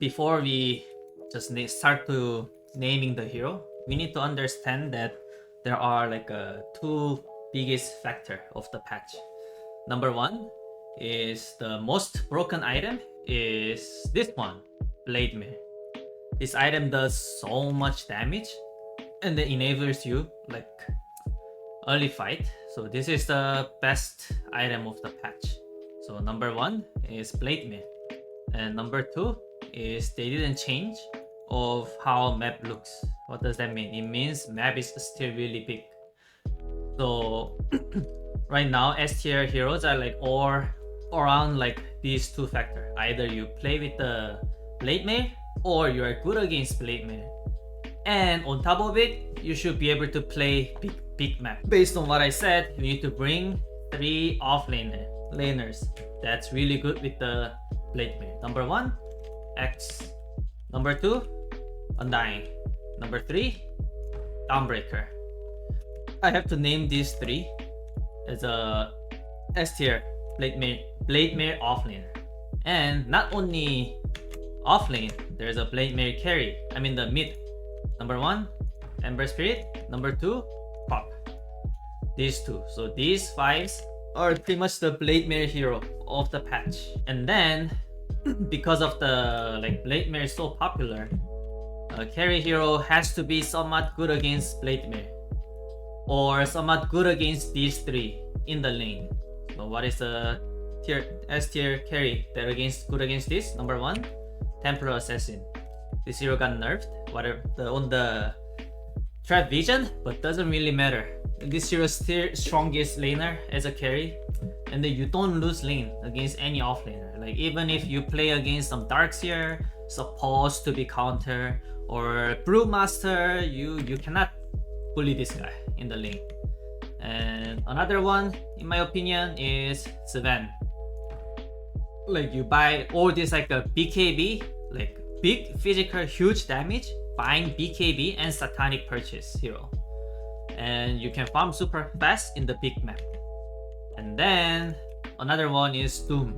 before we just start to naming the hero, we need to understand that there are like two biggest factor of the patch. Number one is the most broken item is this one, Blade Mail. This item does so much damage and it enables you like early fight. So this is the best item of the patch. So number one is Blade Mail, and number two is they didn't change of how map looks. What does that mean? It means map is still really big. So right now S tier heroes are like all around like these two factors. Either you play with the Blade Mail or you are good against Blade Mail. And on top of it, you should be able to play big map. Based on what I said, you need to bring 3 laners that's really good with the Blade Mail. Number 1, X. Number 2, Undying. Number 3, Dawnbreaker. I have to name these 3 as a S tier Blade Mail offlaner. And not only offlane, there's a Blade Mail carry. I mean the mid. Number 1, Ember Spirit. Number 2, Pop. These 2. So these 5s are pretty much the Blade Mail hero of the patch. And then because of the like Blade Mail is so popular, a carry hero has to be somewhat good against Blade Mail or somewhat good against these 3 in the lane. So what is the S tier carry that good against this? Number 1, Templar Assassin. This hero got nerfed on the trap vision, but doesn't really matter. This hero is still strongest laner as a carry, and then you don't lose lane against any offlaner. Like even if you play against some Darkseer supposed to be counter or Brewmaster, you cannot bully this guy in the lane. And another one, in my opinion, is Sven. Like you buy all this like a BKB, like big physical huge damage, buying BKB and Satanic Purchase hero, and you can farm super fast in the big map. And then another one is Doom.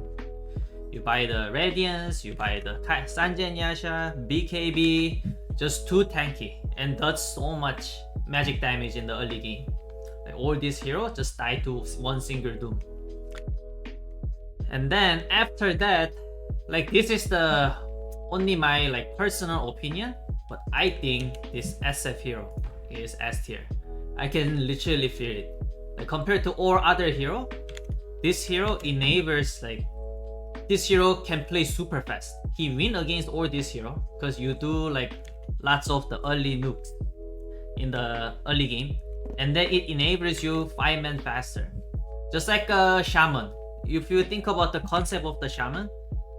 You buy the Radiance, you buy the Sanjen Yasha, BKB, just too tanky and does so much magic damage in the early game. Like all these heroes just die to one single Doom. And then after that, like this is the only my like personal opinion, but I think this SF hero is S tier. I can literally feel it. Like compared to all other hero, this hero enables like this hero can play super fast. He win against all this hero because you do like lots of the early nukes in the early game, and then it enables you 5-man faster. Just like a shaman. If you think about the concept of the shaman,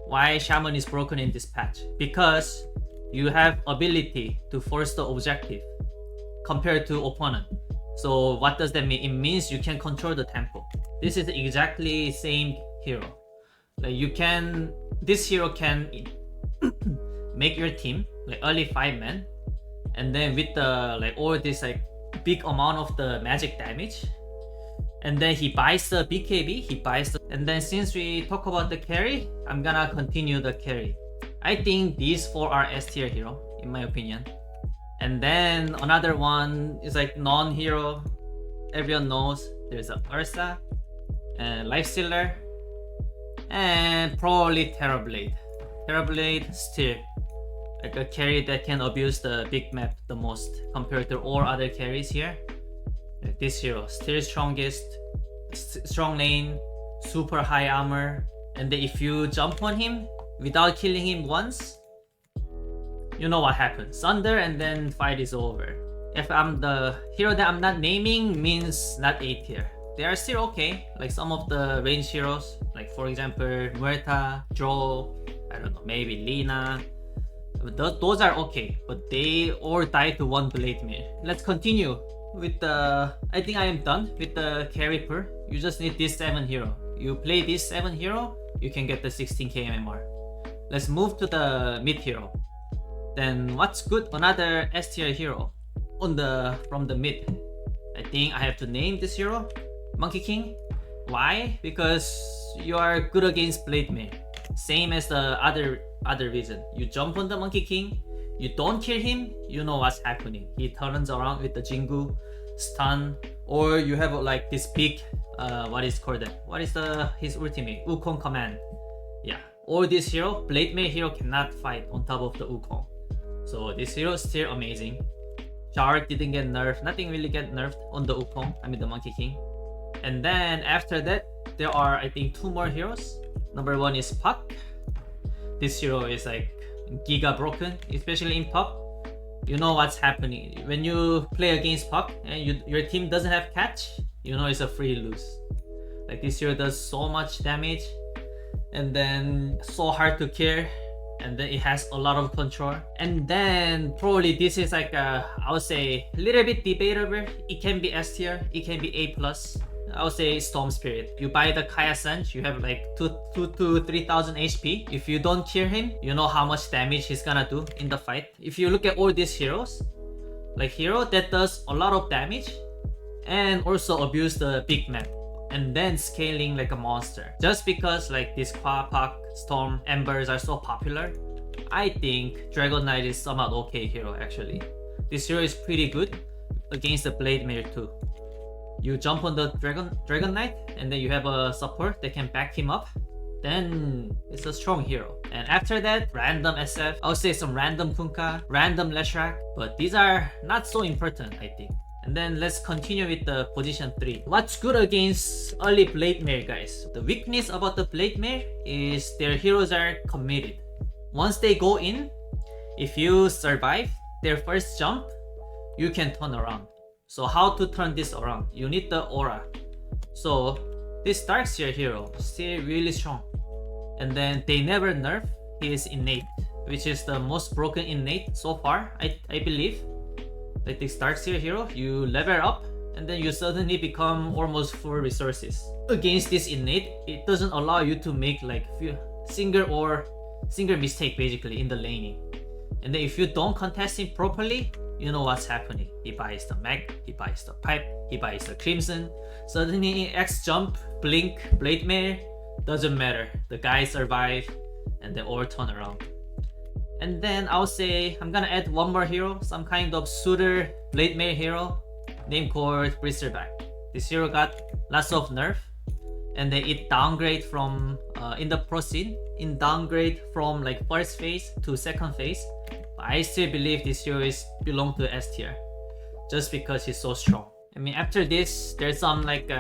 why shaman is broken in this patch? Because you have ability to force the objective compared to opponent. So what does that mean? It means you can control the tempo. This is exactly same hero. Like this hero can make your team like early 5-man, and then with the like all this like big amount of the magic damage, and then he buys the BKB, and then since we talk about the carry, I'm gonna continue the carry. I think these 4 are S tier hero in my opinion. And then another one is like non-hero. Everyone knows there's a Ursa and Lifestealer and probably Terrorblade. Terrorblade still like a carry that can abuse the big map the most compared to all other carries here. This hero still strongest, strong lane, super high armor, and then if you jump on him without killing him once, you know what happens. Thunder and then fight is over. If I'm the hero that I'm not naming means not A tier. They are still okay, like some of the range heroes, like for example Muerta, Joe, I don't know, maybe Lina. Those are okay, but they all die to one Blade Mail. Let's continue with the, I think I am done with the carry per. You just need this 7 hero. You play this 7 hero, you can get the 16k MMR. Let's move to the mid hero. Then what's good? Another S tier hero from the mid. I think I have to name this hero Monkey King. Why? Because you are good against Blade Mail. Same as the other reason. You jump on the Monkey King, you don't kill him, you know what's happening. He turns around with the Jingu, stun, or you have like this big what is called that? What is his ultimate? Wukong command. Yeah. Or this hero, Blade Mail hero cannot fight on top of the Wukong. So this hero is still amazing. Shard didn't get nerfed, nothing really get nerfed on the Wukong, I mean the Monkey King. And then after that, there are I think 2 more heroes. Number 1 is Puck. This hero is like giga broken, especially in Puck. You know what's happening. When you play against Puck and your team doesn't have catch, you know it's a free lose. Like this hero does so much damage and then so hard to kill, and then it has a lot of control. And then probably this is like I would say a little bit debatable. It can be S tier, it can be A+. I would say Storm Spirit. You buy the Kaya Sanj, you have like 2 to 3,000 HP. If you don't kill him, you know how much damage he's gonna do in the fight. If you look at all these heroes, like hero that does a lot of damage and also abuse the big map and then scaling like a monster. Just because like this Qua, Puck, Storm, Embers are so popular, I think Dragon Knight is somewhat okay hero actually. This hero is pretty good against the Blade Mail too. You jump on the Dragon Knight and then you have a support that can back him up, then it's a strong hero. And after that, random SF, I would say some random Kunkka, random Leshrac, but these are not so important I think. And then let's continue with the position 3. What's good against early Blade Mail guys? The weakness about the Blade Mail is their heroes are committed. Once they go in, if you survive their first jump, you can turn around. So how to turn this around? You need the aura. So this Darkseer hero still really strong. And then they never nerf his innate, which is the most broken innate so far, I believe. Like this Darkseer hero, you level up and then you suddenly become almost full resources. Against this innate, it doesn't allow you to make like single mistake basically in the laning. And then if you don't contest him properly, you know what's happening. He buys the Mag, he buys the Pipe, he buys the Crimson. Suddenly X jump, blink, Blade Mail, doesn't matter. The guys survive and they all turn around. And then I'll say I'm gonna add one more hero, some kind of suitor Blade Mail hero named called Bristleback. This hero got lots of nerf and then it downgrade from in the pro scene, in downgrade from like first phase to second phase. I still believe this hero belong to S tier just because he's so strong. I mean after this there's some like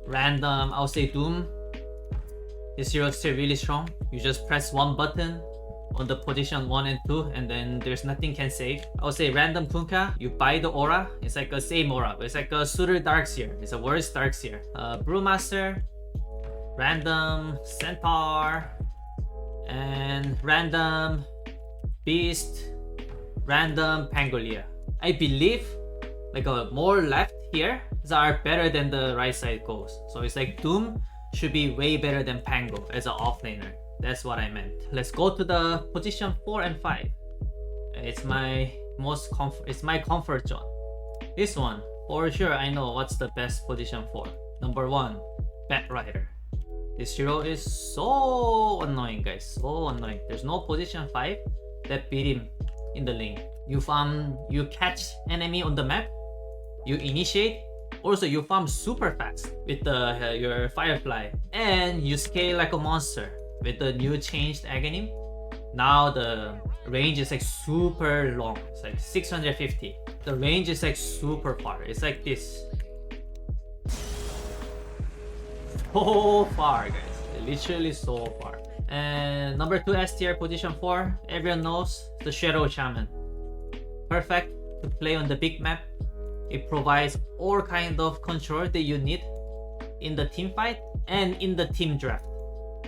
random, I'll say Doom. This hero is still really strong. You just press one button on the position 1 and 2 and then there's nothing can save. I would say random Kunkka, you buy the aura, it's like a same aura, but it's like a suitor Darkseer. It's a worse Darkseer. Brewmaster, random Centaur, and random Beast, random Pangolier. I believe like a more left here are better than the right side goes. So it's like Doom should be way better than Pango as an offlaner. That's what I meant. Let's go to the position 4 and 5. It's my comfort zone. This one, for sure I know what's the best position for. Number 1, Batrider. This hero is so annoying guys, so annoying. There's no position 5 that beat him in the lane. You catch enemy on the map, you initiate, also you farm super fast with your Firefly, and you scale like a monster with the new changed Aghanim. Now the range is like super long, it's like 650. The range is like super far, it's like this. So far guys, literally so far. And number 2 S tier, position 4, everyone knows the Shadow Shaman. Perfect to play on the big map. It provides all kind of control that you need in the team fight and in the team draft.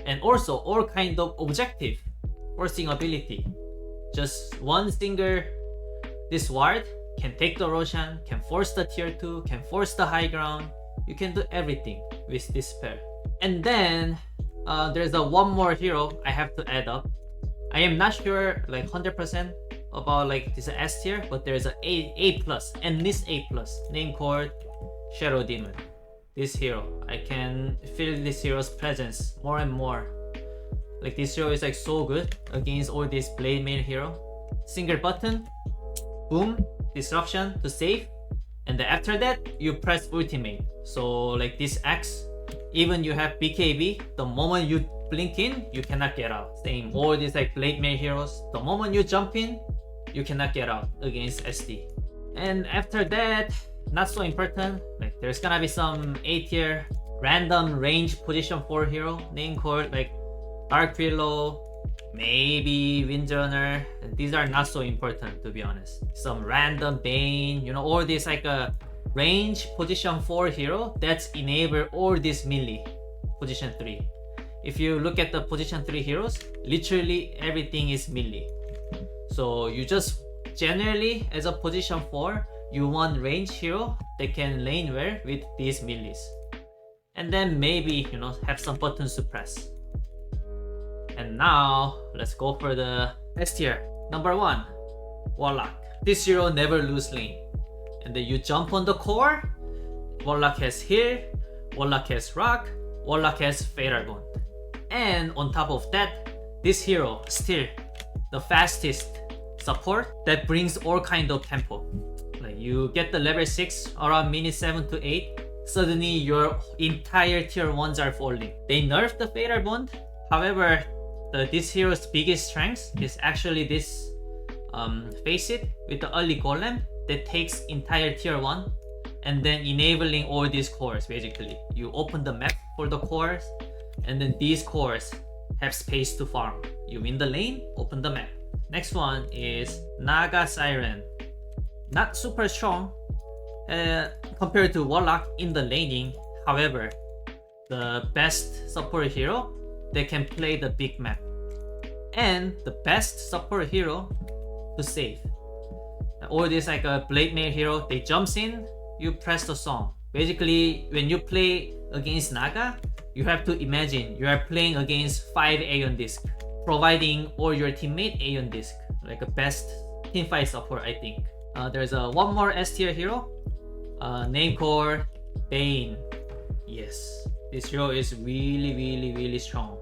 And also all kind of objective forcing ability. Just one single this ward can take the Roshan, can force the tier 2, can force the high ground. You can do everything with this pair. And then there's one more hero I have to add up. I am not sure like 100% about like this S tier, but there's a A+, and this A+, name called Shadow Demon. This hero, I can feel this hero's presence more and more Like this hero is like so good against all these blade main hero. Single button, boom, disruption to save, and then after that you press ultimate. So like this X, even you have BKB, the moment you blink in, you cannot get out. Same all these like blade main heroes, the moment you jump in, you cannot get out against SD. And after that, not so important, like there's gonna be some A tier random range position 4 hero name called like Dark Willow, maybe Windrunner. These are not so important, to be honest. Some random Bane, you know, all this like a range position 4 hero that's enable all this melee position 3. If you look at the position 3 heroes, literally everything is melee. So you just generally as a position 4, you want range hero that can lane well with these melees. And then maybe, you know, have some buttons to press. And now let's go for the S tier. Number 1, Warlock. This hero never lose lane. And then you jump on the core, Warlock has heal, Warlock has rock, Warlock has fatal bond. And on top of that, this hero still the fastest support that brings all kind of tempo. Like you get the level 6 around minute 7 to 8, suddenly your entire tier 1s are falling. They nerfed the fatal bond, however, this hero's biggest strength is actually this face it with the early golem that takes entire tier 1 and then enabling all these cores. Basically you open the map for the cores and then these cores have space to farm. You win the lane, open the map. Next one is Naga Siren. Not super strong compared to Warlock in the laning, however the best support hero that can play the big map and the best support hero to save. Or this like a blade main hero, they jumps in, you press the song. Basically when you play against Naga, you have to imagine you are playing against 5 Aeon Disc, providing all your teammate Aeon Disc, like a best teamfight support I think. There's one more S tier hero, name called Bane. Yes, this hero is really strong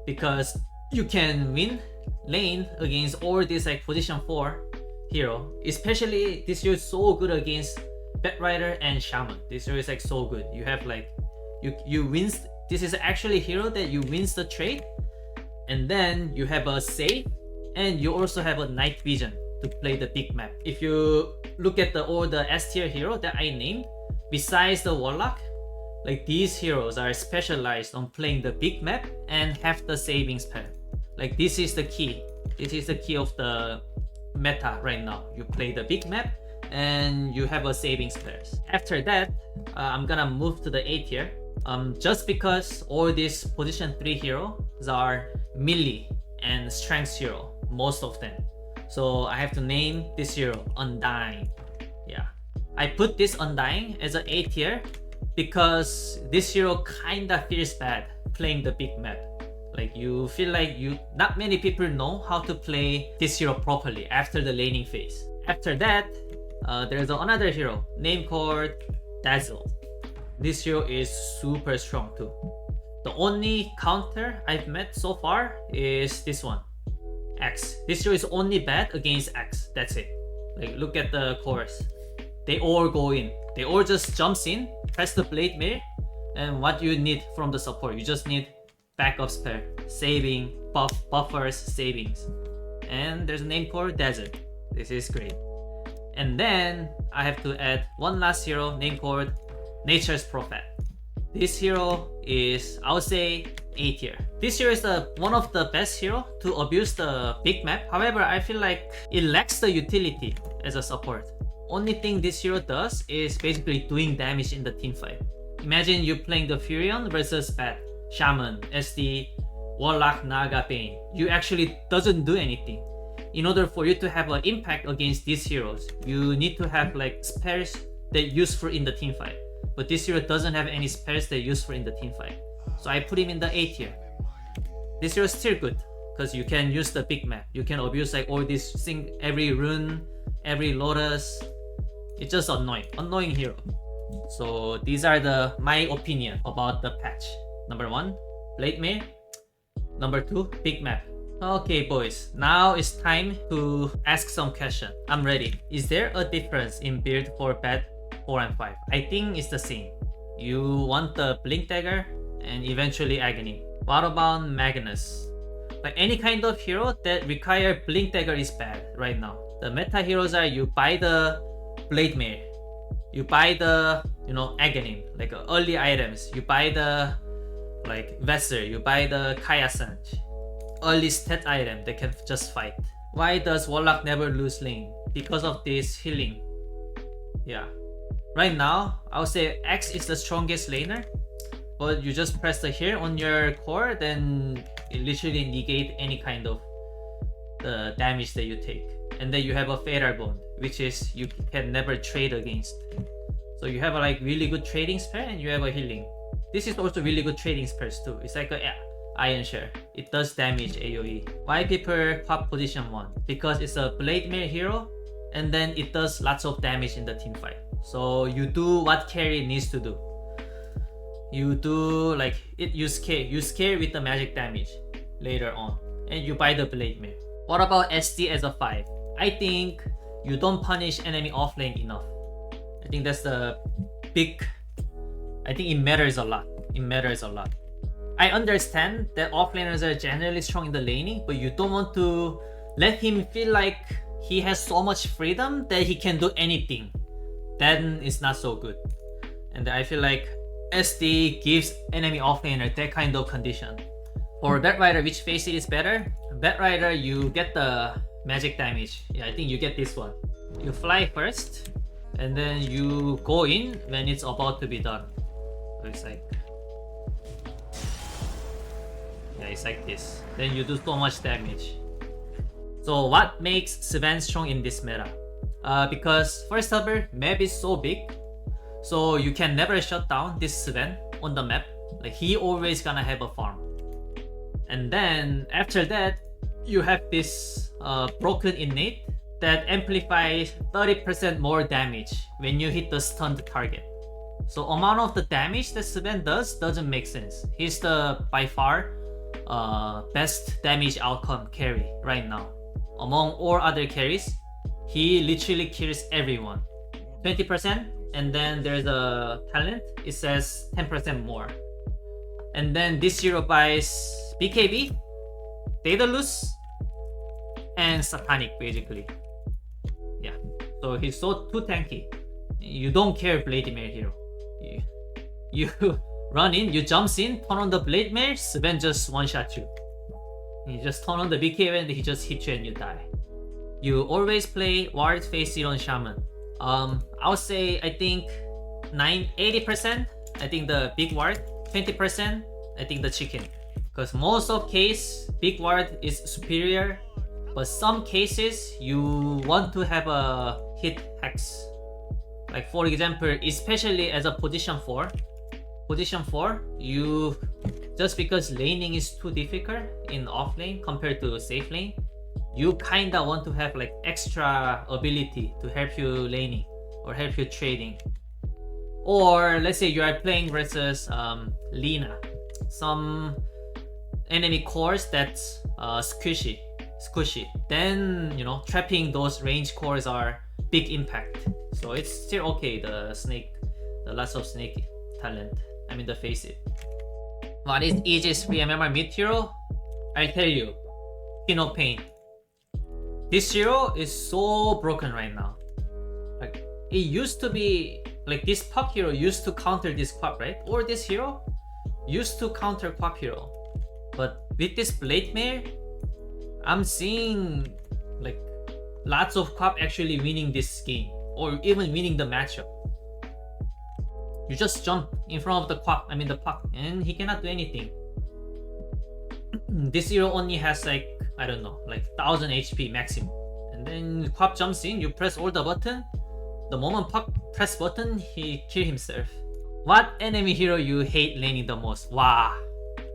because you can win lane against all this like position 4 hero. Especially this hero is so good against Batrider and Shaman. This hero is like so good. You have like you wins. This is actually hero that you wins the trade, and then you have a save, and you also have a night vision to play the big map. If you look at all the S tier hero that I named, besides the Warlock, like these heroes are specialized on playing the big map and have the saving spell. Like this is the key. This is the key of the meta right now. You play the big map and you have a saving spells. After that, I'm gonna move to the A tier. Just because all these position 3 heroes are melee and strength hero, most of them. So I have to name this hero Undying. Yeah, I put this Undying as an A tier because this hero kinda feels bad playing the big map. Like you feel like not many people know how to play this hero properly after the laning phase. After that, there's another hero named called Dazzle. This hero is super strong too. The only counter I've met so far is this one, X. This hero is only bad against X. That's it. Like look at the chorus. They all go in. They all just jumps in, press the blade mail, and what you need from the support, you just need backup spell, saving, buffers, savings. And there's a name called Desert. This is great. And then I have to add one last hero named called Nature's Prophet. This hero is, I would say, A tier. This hero is one of the best hero to abuse the big map. However, I feel like it lacks the utility as a support. Only thing this hero does is basically doing damage in the team fight. Imagine you playing the Furion versus Bat, Shaman, SD, Warlock, Naga, Bane. You actually doesn't do anything. In order for you to have an impact against these heroes, you need to have like spells that useful in the team fight. But this hero doesn't have any spells that are useful in the team fight. So I put him in the A tier. This hero is still good because you can use the big map. You can abuse like all this thing, every rune, every lotus. It's just annoying hero. So these are my opinion about the patch. Number 1, Blade Mail. Number 2, big map. Okay boys, now it's time to ask some question. I'm ready. Is there a difference in build for Bat 4 and 5? I think it's the same. You want the Blink Dagger and eventually Agony. What about Magnus? Like any kind of hero that require Blink Dagger is bad right now. The meta heroes are you buy the Blade Mail, you buy the Agony, like early items, you buy the like Vesser, you buy the Kaya Sanj, early stat item that can just fight. Why does Warlock never lose lane? Because of this healing. Yeah. Right now, I would say X is the strongest laner, but you just press the heal on your core, then it literally negate any kind of the damage that you take. And then you have a Fatal Bond, which is you can never trade against. So you have a like really good trading spell and you have a healing. This is also really good trading spells too. It's like a Iron Share. It does damage AoE. Why people pop position 1? Because it's a Blade Mail hero and then it does lots of damage in the team fight. So you do what carry needs to do. You do like it. You scare with the magic damage later on, and you buy the Blade Mail. What about SD as a 5? I think you don't punish enemy offlane enough. I think that's the big. I think it matters a lot. It matters a lot. I understand that offlaners are generally strong in the laning, but you don't want to let him feel like he has so much freedom that he can do anything. Then it's not so good. And I feel like SD gives enemy offlaner that kind of condition. For Batrider, which face it is better? Batrider, you get the magic damage. Yeah, I think you get this one. You fly first, and then you go in when it's about to be done. So it's like, yeah, it's like this. Then you do so much damage. So what makes Sven strong in this meta? Because first of all, map is so big, so you can never shut down this Sven on the map. Like he always gonna have a farm. And then after that, you have this broken innate that amplifies 30% more damage when you hit the stunned target. So amount of the damage that Sven does doesn't make sense. He's the by far best damage outcome carry right now. Among all other carries, he literally kills everyone. 20%, and then there's a talent, it says 10% more. And then this hero buys BKB, Daedalus, and Satanic basically. Yeah, so he's so too tanky. You don't care Blade Mail hero. You run in, you jumps in, turn on the Blade Mail, Sven just one-shot you. You just turn on the BKB and he just hits you and you die. You always play Ward face it on Shaman. I would say I think 80%, I think the big Ward, 20%, I think the chicken. Because most of case, big Ward is superior, but some cases you want to have a hit hex. Like for example, especially as a position 4, you just because laning is too difficult in offlane compared to safe lane, you kinda want to have like extra ability to help you laning or help you trading. Or let's say you are playing versus Lina, some enemy cores that's squishy. Then trapping those range cores are big impact. So it's still okay. The lots of snake talent. I mean the face it. What is easiest free MMR mid hero? I tell you, Kino Pain. This hero is so broken right now. Like it used to be like this Puck hero used to counter this Quap, right? Or this hero used to counter Quap hero. But with this Blade Mail, I'm seeing like lots of Quap actually winning this game or even winning the matchup. You just jump in front of the Quap, the Puck, and he cannot do anything. This hero only has like, I don't know, like 1000 HP maximum. And then Quap jumps in, you press all the button. The moment Puck press button, he kill himself. What enemy hero you hate laning the most? Wow,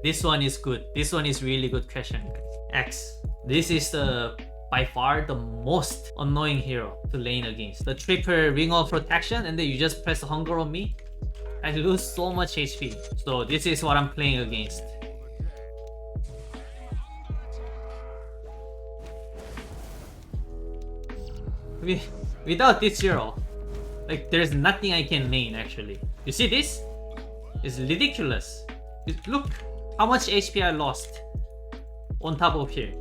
this one is good. This one is really good question. X. This is by far the most annoying hero to lane against. The triple ring of protection and then you just press hunger on me. I lose so much HP. So this is what I'm playing against. Without this hero, like there's nothing I can main actually. You see this? It's ridiculous. Look how much HP I lost on top of here.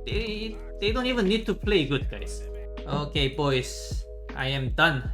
They don't even need to play good, guys. Okay, boys, I am done